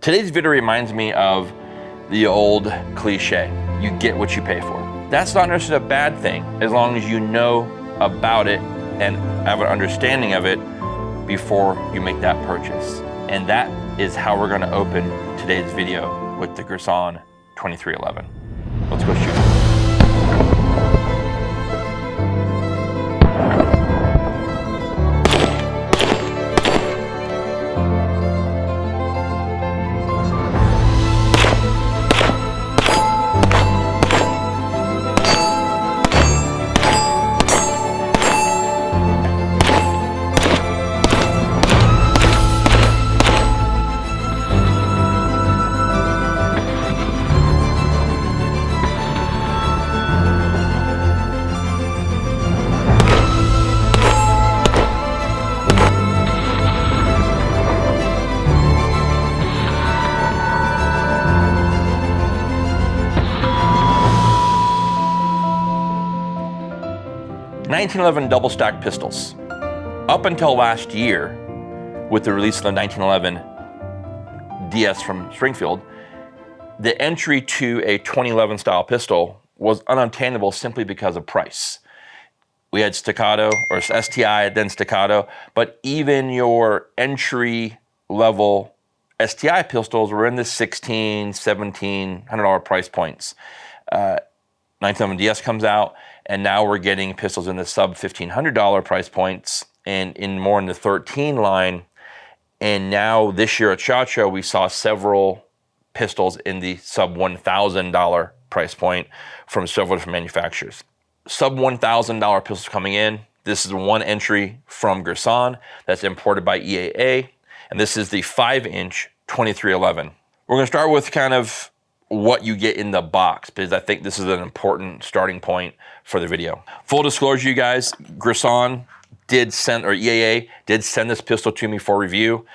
Today's video reminds me of the old cliche, you get what you pay for. That's not necessarily a bad thing as long as you know about it and have an understanding of it before you make that purchase. And that is how we're gonna open today's video with the Gerson 2311. Let's go shoot. 1911 double stack pistols. Up until last year, with the release of the 1911 DS from Springfield, the entry to a 2011 style pistol was unobtainable simply because of price. We had staccato, or STI, then staccato, but even your entry level STI pistols were in the $1,600, $1,700, $100 price points. 1911 DS comes out, and now we're getting pistols in the sub $1,500 price points and in more in the 13 line. And now this year at SHOT Show, we saw several pistols in the sub $1,000 price point from several different manufacturers. Sub $1,000 pistols coming in. This is one entry from Gerson that's imported by EAA. And this is the 5-inch 2311. We're gonna start with kind of what you get in the box, because I think this is an important starting point for the video. Full disclosure, you guys, Gerson did send, or EAA did send this pistol to me for review.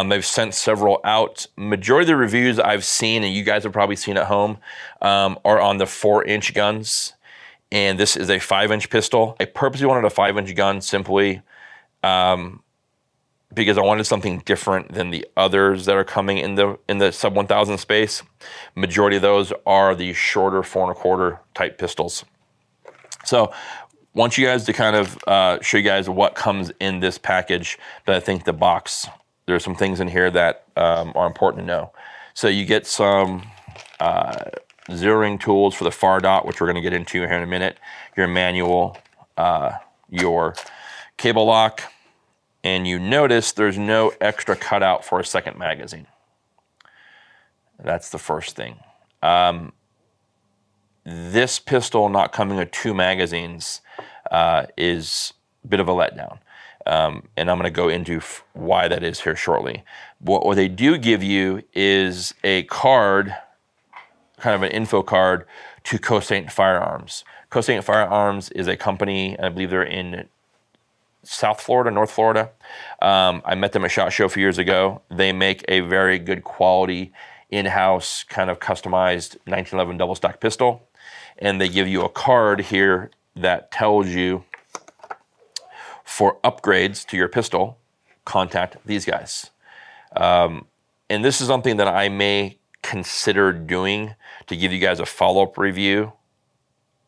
They've sent several out. Majority of the reviews I've seen, and you guys have probably seen at home, are on the 4-inch guns. And this is a 5-inch pistol. I purposely wanted a 5-inch gun simply because I wanted something different than the others that are coming in the sub 1,000 space. Majority of those are the shorter 4 1/4 type pistols. So want you guys to kind of show you guys what comes in this package, but I think the box, there's some things in here that are important to know. So you get some zeroing tools for the far dot, which we're gonna get into here in a minute, your manual, your cable lock, and you notice there's no extra cutout for a second magazine. That's the first thing. This pistol not coming with 2 magazines is a bit of a letdown. And I'm gonna go into why that is here shortly. What they do give you is a card, kind of an info card to Cossaint Firearms. Cossaint Firearms is a company, I believe they're in South Florida, North Florida. I met them at SHOT Show a few years ago. They make a very good quality in-house kind of customized 1911 double stack pistol. And they give you a card here that tells you for upgrades to your pistol, contact these guys. And this is something that I may consider doing to give you guys a follow-up review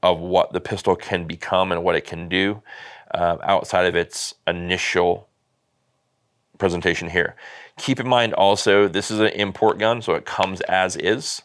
of what the pistol can become and what it can do. Outside of its initial presentation here. Keep in mind also, this is an import gun, so it comes as is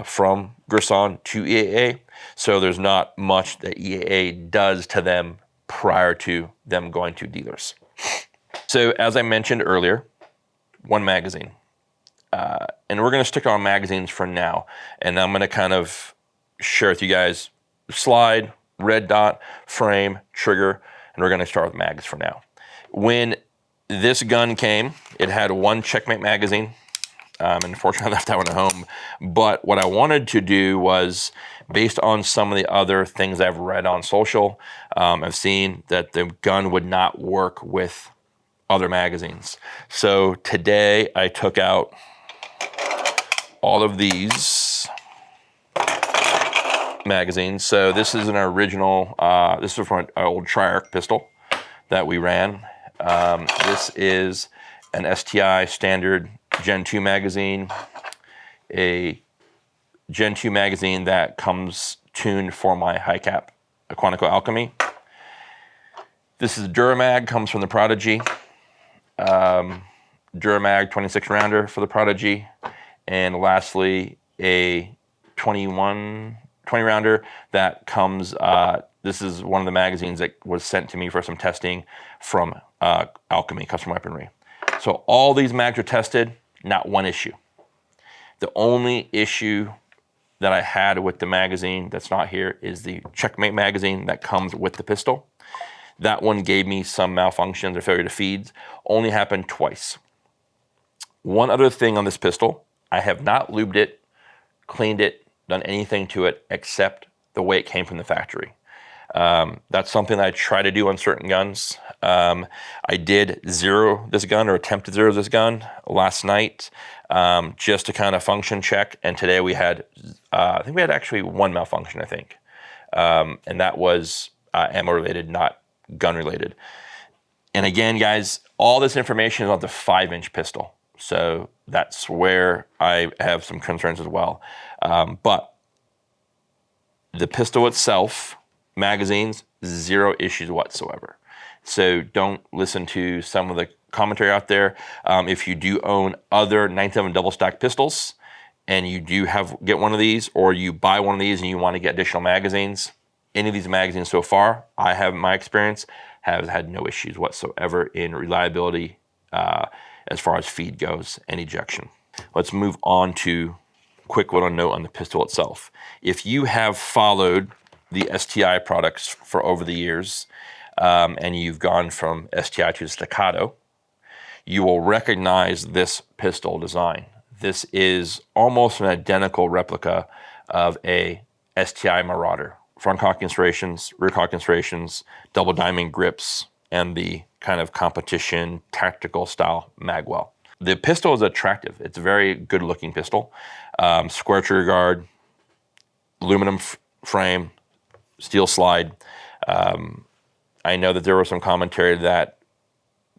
from Gerson to EAA. So there's not much that EAA does to them prior to them going to dealers. So as I mentioned earlier, 1 magazine. And we're gonna stick on magazines for now. And I'm gonna kind of share with you guys slide, red dot, frame, trigger, and we're gonna start with mags for now. When this gun came, it had 1 Checkmate magazine. Unfortunately, I left that one at home. But what I wanted to do was, based on some of the other things I've read on social, I've seen that the gun would not work with other magazines. So today I took out all of these magazines. So this is an original, this is from an old Triarch pistol that we ran. This is an STI standard Gen 2 magazine, a Gen 2 magazine that comes tuned for my high cap Quantico Alchemy. This is Duramag, comes from the Prodigy. Duramag 26 rounder for the Prodigy. And lastly, a 20 rounder that comes, this is one of the magazines that was sent to me for some testing from Alchemy, Custom Weaponry. So all these mags are tested, not one issue. The only issue that I had with the magazine that's not here is the Checkmate magazine that comes with the pistol. That one gave me some malfunctions or failure to feeds. Only happened twice. One other thing on this pistol, I have not lubed it, cleaned it, done anything to it except the way it came from the factory. That's something that I try to do on certain guns. I did zero this gun, or attempt to zero this gun last night, just to kind of function check. And today we had, I think we had actually one malfunction, I think. And that was ammo related, not gun related. And again, guys, all this information is on the 5-inch pistol. So that's where I have some concerns as well. But the pistol itself, magazines, zero issues whatsoever. So don't listen to some of the commentary out there. If you do own other 9/7 double stack pistols and you do get one of these, or you buy one of these and you want to get additional magazines, any of these magazines so far, I have in my experience, have had no issues whatsoever in reliability as far as feed goes and ejection. Let's move on to a quick little note on the pistol itself. If you have followed the STI products for over the years, and you've gone from STI to Staccato, you will recognize this pistol design. This is almost an identical replica of a STI Marauder. Front cock installations, rear cock installations, double diamond grips, and the kind of competition tactical style magwell. The pistol is attractive. It's a very good looking pistol. Square trigger guard, aluminum frame, steel slide. I know that there was some commentary that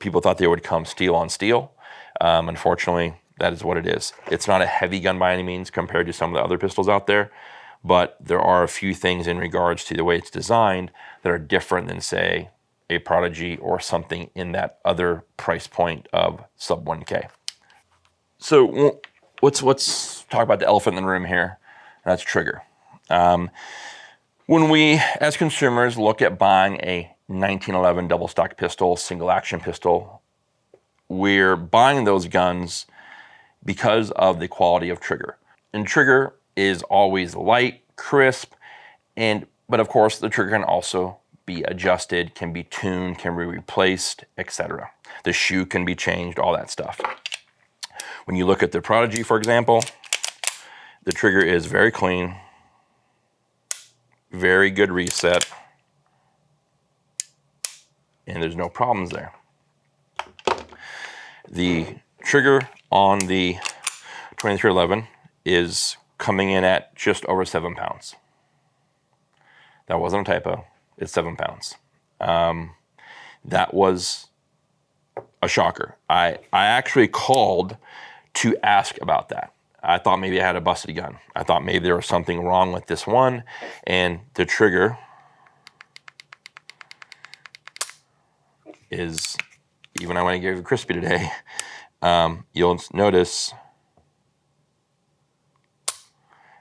people thought they would come steel on steel. Unfortunately, that is what it is. It's not a heavy gun by any means compared to some of the other pistols out there, but there are a few things in regards to the way it's designed that are different than, say, a Prodigy or something in that other price point of sub 1K. So let's talk about the elephant in the room here. That's trigger. When we, as consumers, look at buying a 1911 double stock pistol, single action pistol, we're buying those guns because of the quality of trigger. And trigger is always light, crisp, but of course the trigger can also be adjusted, can be tuned, can be replaced, etc. The shoe can be changed, all that stuff. When you look at the Prodigy, for example, the trigger is very clean, very good reset, and there's no problems there. The trigger on the 2311 is coming in at just over 7 pounds. That wasn't a typo. It's 7 pounds. That was a shocker. I actually called to ask about that. I thought maybe I had a busted gun. I thought maybe there was something wrong with this one, and the trigger is, even when I gave it crispy today, you'll notice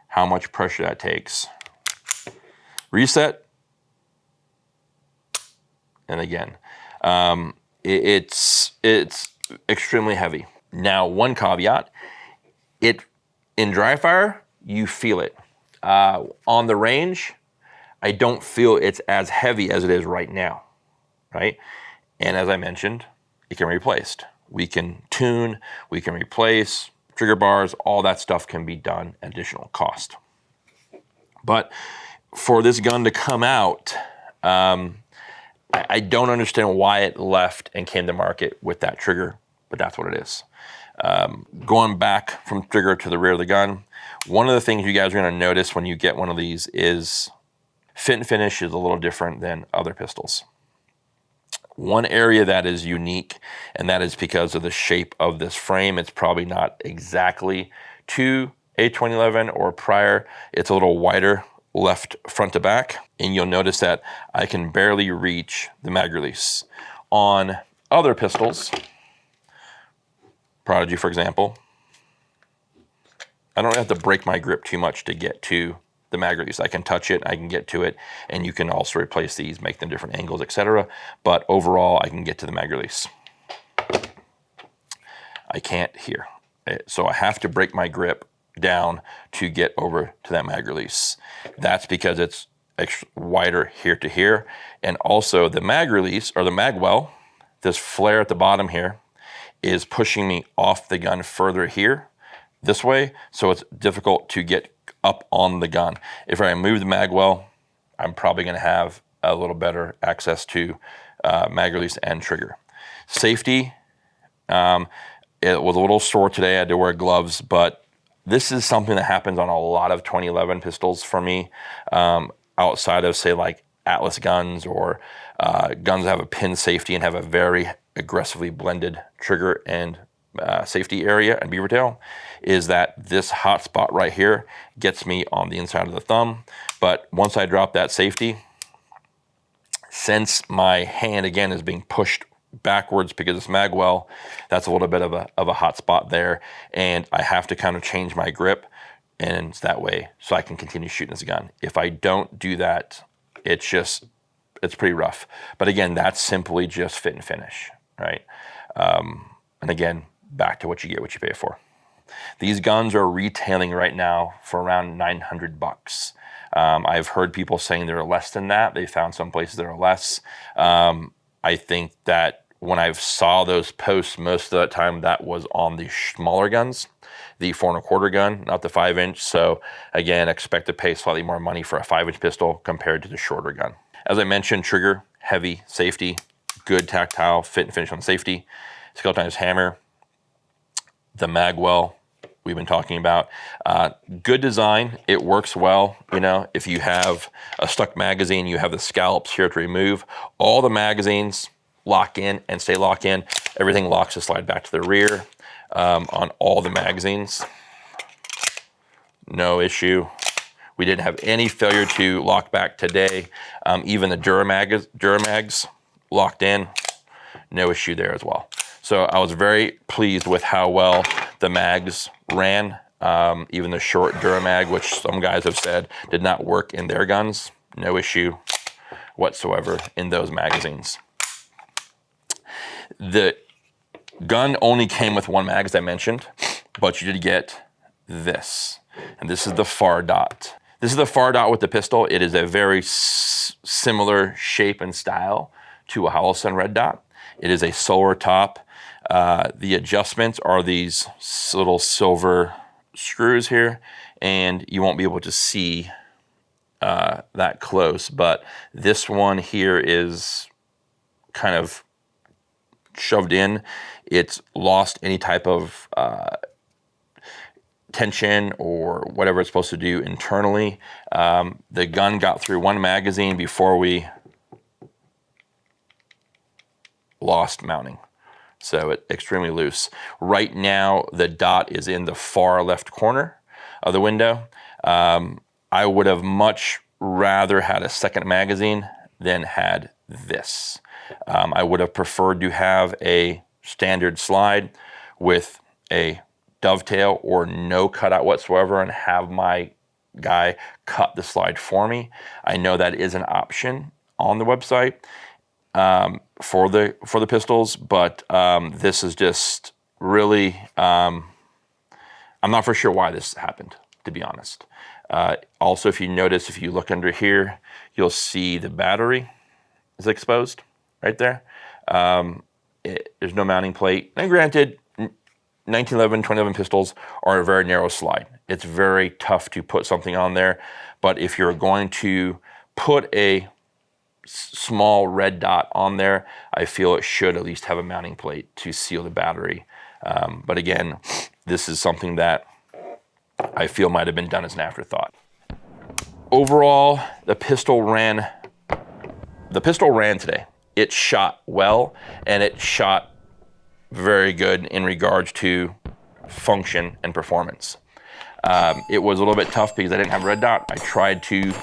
how much pressure that takes. Reset, and again, it's extremely heavy. Now, one caveat, in dry fire, you feel it. On the range, I don't feel it's as heavy as it is right now, right? And as I mentioned, it can be replaced. We can tune, we can replace trigger bars, all that stuff can be done at additional cost. But for this gun to come out, I don't understand why it left and came to market with that trigger, but that's what it is. Going back from trigger to the rear of the gun, one of the things you guys are going to notice when you get one of these is fit and finish is a little different than other pistols. One area that is unique, and that is because of the shape of this frame. It's probably not exactly to a 2011 or prior. It's a little wider left front to back, and you'll notice that I can barely reach the mag release. On other pistols, Prodigy for example, I don't have to break my grip too much to get to the mag release. I can touch it, I can get to it, and you can also replace these, make them different angles, etc. But overall, I can get to the mag release. I can't here. So I have to break my grip down to get over to that mag release. That's because it's wider here to here. And also the mag release, or the mag well, this flare at the bottom here, is pushing me off the gun further here, this way, so it's difficult to get up on the gun. If I move the mag well, I'm probably going to have a little better access to mag release and trigger. Safety, it was a little sore today. I had to wear gloves, but this is something that happens on a lot of 2011 pistols for me, outside of, say, like Atlas guns or guns that have a pin safety and have a very aggressively blended trigger and safety area and beaver tail, is that this hot spot right here gets me on the inside of the thumb. But once I drop that safety, since my hand again is being pushed backwards because it's mag well, that's a little bit of a hot spot there, and I have to kind of change my grip, and it's that way so I can continue shooting this gun. If I don't do that, it's pretty rough. But again, that's simply just fit and finish, right? And again, back to what you get, what you pay for. These guns are retailing right now for around $900. I've heard people saying they're less than that. They found some places that are less. I think that when I saw those posts, most of the time that was on the smaller guns, the 4 1/4 gun, not the 5-inch. So again, expect to pay slightly more money for a 5-inch pistol compared to the shorter gun. As I mentioned, trigger, heavy, safety, good tactile, fit and finish on safety. Skeletonized hammer, the mag well we've been talking about. Good design, it works well. You know, if you have a stuck magazine, you have the scallops here to remove. All the magazines lock in and stay locked in. Everything locks to slide back to the rear on all the magazines. No issue. We didn't have any failure to lock back today. Even the Duramags locked in. No issue there as well. So I was very pleased with how well the mags ran. Even the short Duramag, which some guys have said did not work in their guns, no issue whatsoever in those magazines. The gun only came with one mag, as I mentioned, but you did get this. And this is the far dot. This is the far dot with the pistol. It is a very similar shape and style to a Holosun red dot. It is a solar top. The adjustments are these little silver screws here, and you won't be able to see that close, but this one here is kind of shoved in. It's lost any type of tension or whatever it's supposed to do internally. The gun got through one magazine before we lost mounting. So it's extremely loose. Right now, the dot is in the far left corner of the window. I would have much rather had a second magazine than had this. I would have preferred to have a standard slide with a dovetail or no cutout whatsoever and have my guy cut the slide for me. I know that is an option on the website for the pistols, but this is just really, I'm not for sure why this happened, to be honest. Also, if you notice, if you look under here, you'll see the battery is exposed right there. There's no mounting plate. And granted, 1911, 2011 pistols are a very narrow slide. It's very tough to put something on there, but if you're going to put a small red dot on there, I feel it should at least have a mounting plate to seal the battery. But again, this is something that I feel might have been done as an afterthought. Overall, the pistol ran today. it shot well, and it shot very good in regards to function and performance. It was a little bit tough because I didn't have red dot. I tried to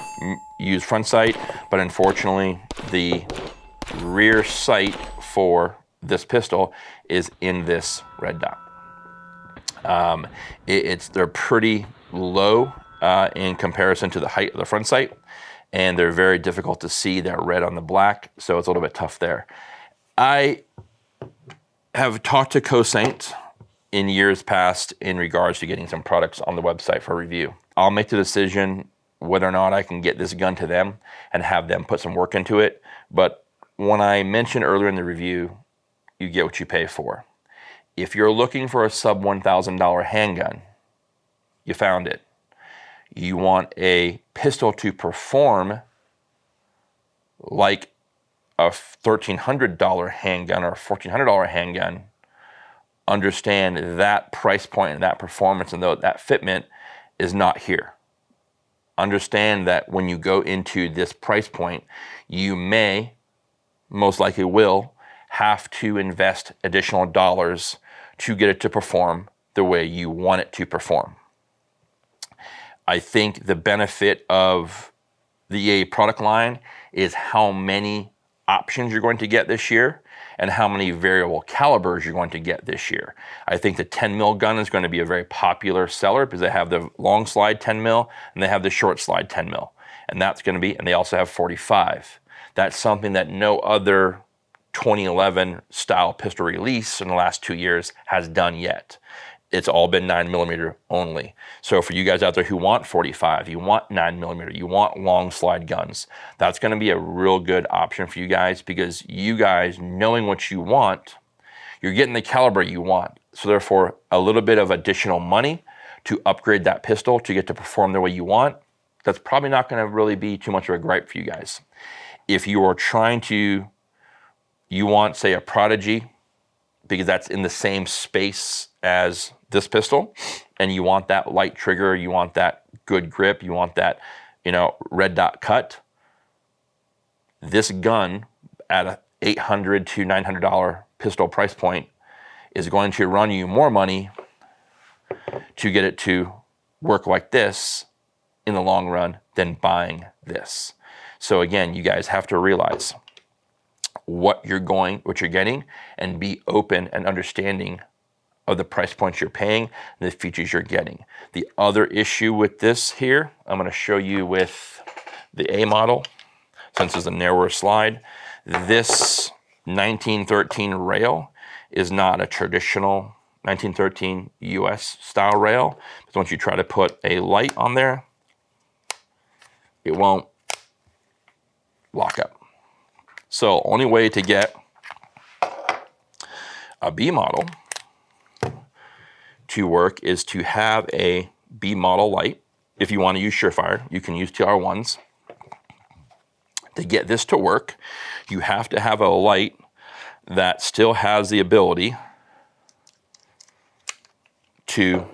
use front sight, but unfortunately the rear sight for this pistol is in this red dot. They're pretty low in comparison to the height of the front sight, and they're very difficult to see that red on the black, so it's a little bit tough there. I have talked to Cossaint in years past in regards to getting some products on the website for review. I'll make the decision whether or not I can get this gun to them and have them put some work into it. But when I mentioned earlier in the review, you get what you pay for. If you're looking for a sub $1,000 handgun, you found it. You want a pistol to perform like a $1,300 handgun or a $1,400 handgun, understand that price point and that performance and that fitment is not here. Understand that when you go into this price point, you may, most likely will, have to invest additional dollars to get it to perform the way you want it to perform. I think the benefit of the EA product line is how many options you're going to get this year and how many variable calibers you're going to get this year. I think the 10 mil gun is going to be a very popular seller because they have the long slide 10 mil and they have the short slide 10 mil. And that's going to be, and they also have 45. That's something that no other 2011 style pistol release in the last 2 years has done yet. It's all been 9mm only. So for you guys out there who want 45, you want 9mm, you want long slide guns, that's going to be a real good option for you guys, because you guys, knowing what you want, you're getting the caliber you want. So therefore, a little bit of additional money to upgrade that pistol to get to perform the way you want, that's probably not going to really be too much of a gripe for you guys. If you are trying to, you want, say, a Prodigy, because that's in the same space as this pistol, and you want that light trigger, you want that good grip, you want that, red dot cut, this gun at a $800 to $900 pistol price point is going to run you more money to get it to work like this in the long run than buying this. So again, you guys have to realize what you're getting, and be open and understanding of the price points you're paying and the features you're getting. The other issue with this here, I'm going to show you with the A model, since it's a narrower slide. This 1913 rail is not a traditional 1913 US style rail, because once you try to put a light on there, it won't lock up. So only way to get a B model to work is to have a B model light. If you want to use Surefire, you can use TR1s. To get this to work, you have to have a light that still has the ability to,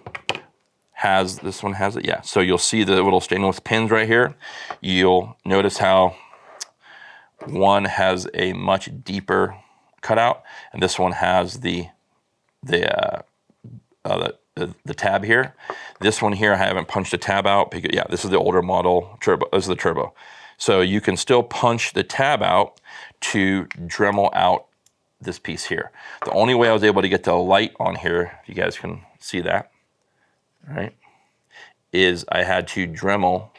this one has it, yeah. So you'll see the little stainless pins right here. You'll notice how one has a much deeper cutout, and this one has the tab here. This one here, I haven't punched the tab out because, yeah, this is the older model turbo. This is the turbo. So you can still punch the tab out to Dremel out this piece here. The only way I was able to get the light on here, if you guys can see that, all right, is I had to Dremel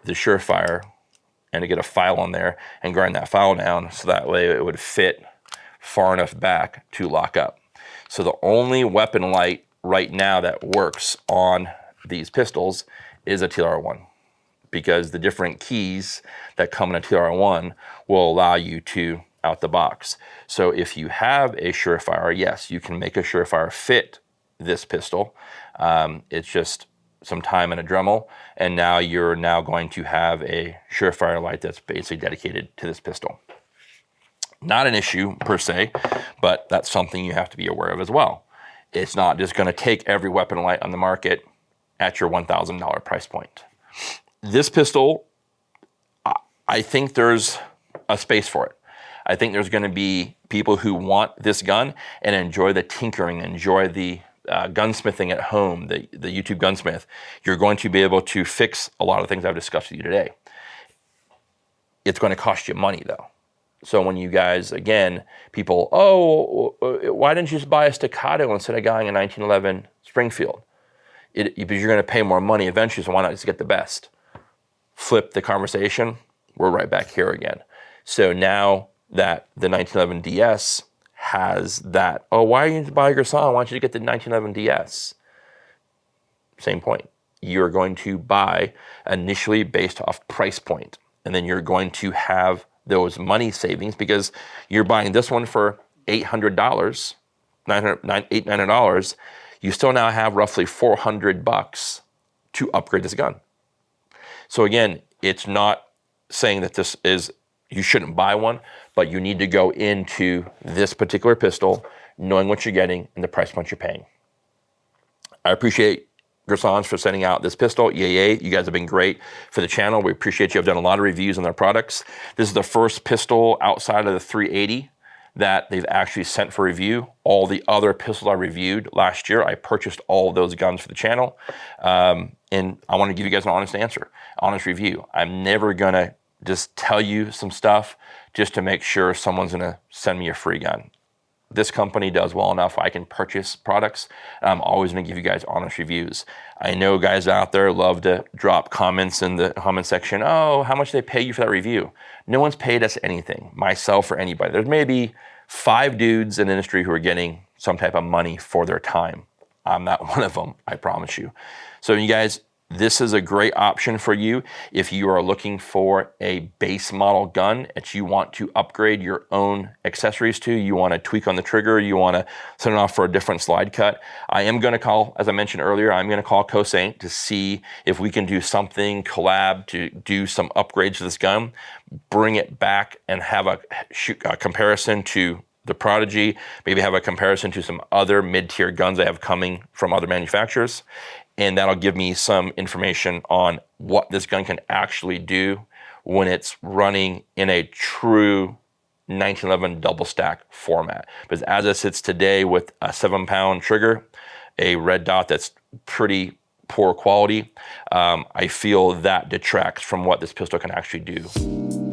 the Surefire and to get a file on there and grind that file down so that way it would fit far enough back to lock up. So the only weapon light right now that works on these pistols is a TR1, because the different keys that come in a TR1 will allow you to out the box. So if you have a Surefire, yes, you can make a Surefire fit this pistol. It's just some time and a Dremel, and now you're going to have a Surefire light that's basically dedicated to this pistol. Not an issue per se, but that's something you have to be aware of as well. It's not just going to take every weapon light on the market at your $1,000 price point. This pistol, I think there's a space for it. I think there's going to be people who want this gun and enjoy the tinkering, enjoy the gunsmithing at home, the YouTube gunsmith. You're going to be able to fix a lot of things I've discussed with you today. It's going to cost you money though. So when you guys, again, people, oh, why didn't you just buy a Staccato instead of buying a 1911 Springfield? Because you're going to pay more money eventually, so why not just get the best? Flip the conversation, we're right back here again. So now that the 1911 DS has that, oh, why are you buy your Gersan? Why don't you get the 1911 DS? Same point. You're going to buy initially based off price point, and then you're going to have those money savings because you're buying this one for $800, $900. You still now have roughly $400 to upgrade this gun. So again, it's not saying that this is, you shouldn't buy one, but you need to go into this particular pistol knowing what you're getting and the price point you're paying. I appreciate Gersans for sending out this pistol. Yay, you guys have been great for the channel. We appreciate you. I've done a lot of reviews on their products. This is the first pistol outside of the 380 that they've actually sent for review. All the other pistols I reviewed last year, I purchased all of those guns for the channel. And I want to give you guys an honest answer, honest review. I'm never going to just tell you some stuff just to make sure someone's going to send me a free gun. This company does well enough I can purchase products. I'm always going to give you guys honest reviews. I know guys out there love to drop comments in the comment section. Oh, how much they pay you for that review? No one's paid us anything, myself or anybody. There's maybe 5 dudes in the industry who are getting some type of money for their time. I'm not one of them, I promise you. So you guys, this is a great option for you if you are looking for a base model gun that you want to upgrade your own accessories to. You want to tweak on the trigger. You want to send it off for a different slide cut. I am going to call, as I mentioned earlier, I'm going to call Cossaint to see if we can do something, collab to do some upgrades to this gun, bring it back and have a comparison to the Prodigy, maybe have a comparison to some other mid-tier guns I have coming from other manufacturers. And that'll give me some information on what this gun can actually do when it's running in a true 1911 double stack format. Because as it sits today with a 7-pound trigger, a red dot that's pretty poor quality, I feel that detracts from what this pistol can actually do.